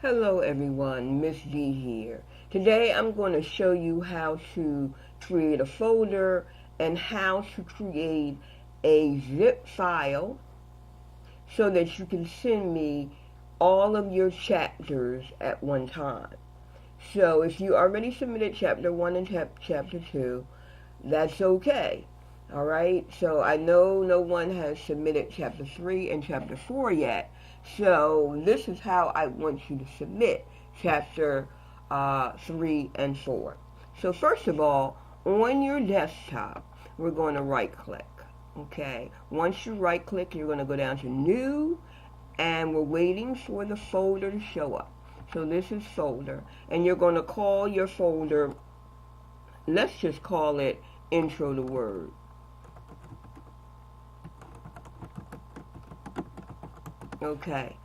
Hello everyone, Miss D here. Today I'm going to show you how to create a folder and how to create a zip file so that you can send me all of your chapters at one time. So if you already submitted chapter 1 and chapter 2, that's okay. Alright, so I know no one has submitted chapter 3 and chapter 4 yet. So this is how I want you to submit chapter 3 and 4. So first of all, on your desktop, we're going to right click. Okay, once you right click, you're going to go down to new, and we're waiting for the folder to show up. So this is folder, and you're going to call your folder, let's just call it Intro to Word. Okay,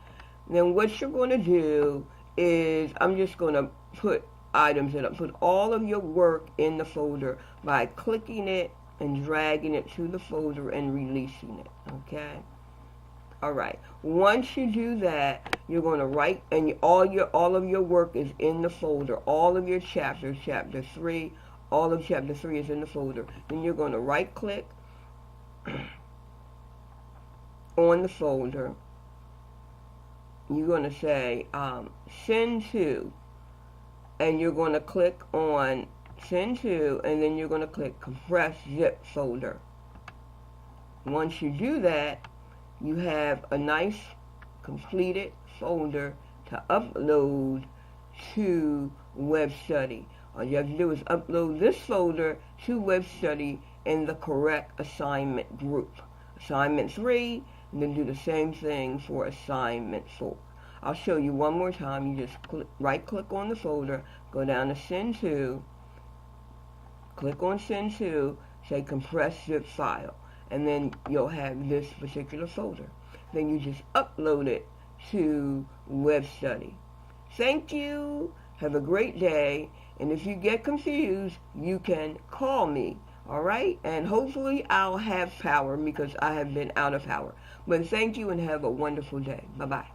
then what you're going to do is I'm just going to put items in it. Put all of your work in the folder by clicking it and dragging it to the folder and releasing it. Okay. All right. Once you do that, you're going to write, and all of your work is in the folder. All of your chapters, chapter 3, all of chapter 3 is in the folder. Then you're going to right click on the folder. You're going to say send to, and you're going to click on send to, and then you're going to click CompressedZip folder. Once you do that, you have a nice completed folder to upload to Web Study. All you have to do is upload this folder to Web Study in the correct assignment group. Assignment 3, and then do the same thing for assignment 4. I'll show you one more time. You just right click on the folder, go down to send to, click on send to, say CompressedZip file, and then you'll have this particular folder. Then you just upload it to Web Study. Thank you. Have a great day. And if you get confused, you can call me. All right? And hopefully I'll have power because I have been out of power. But thank you and have a wonderful day. Bye-bye.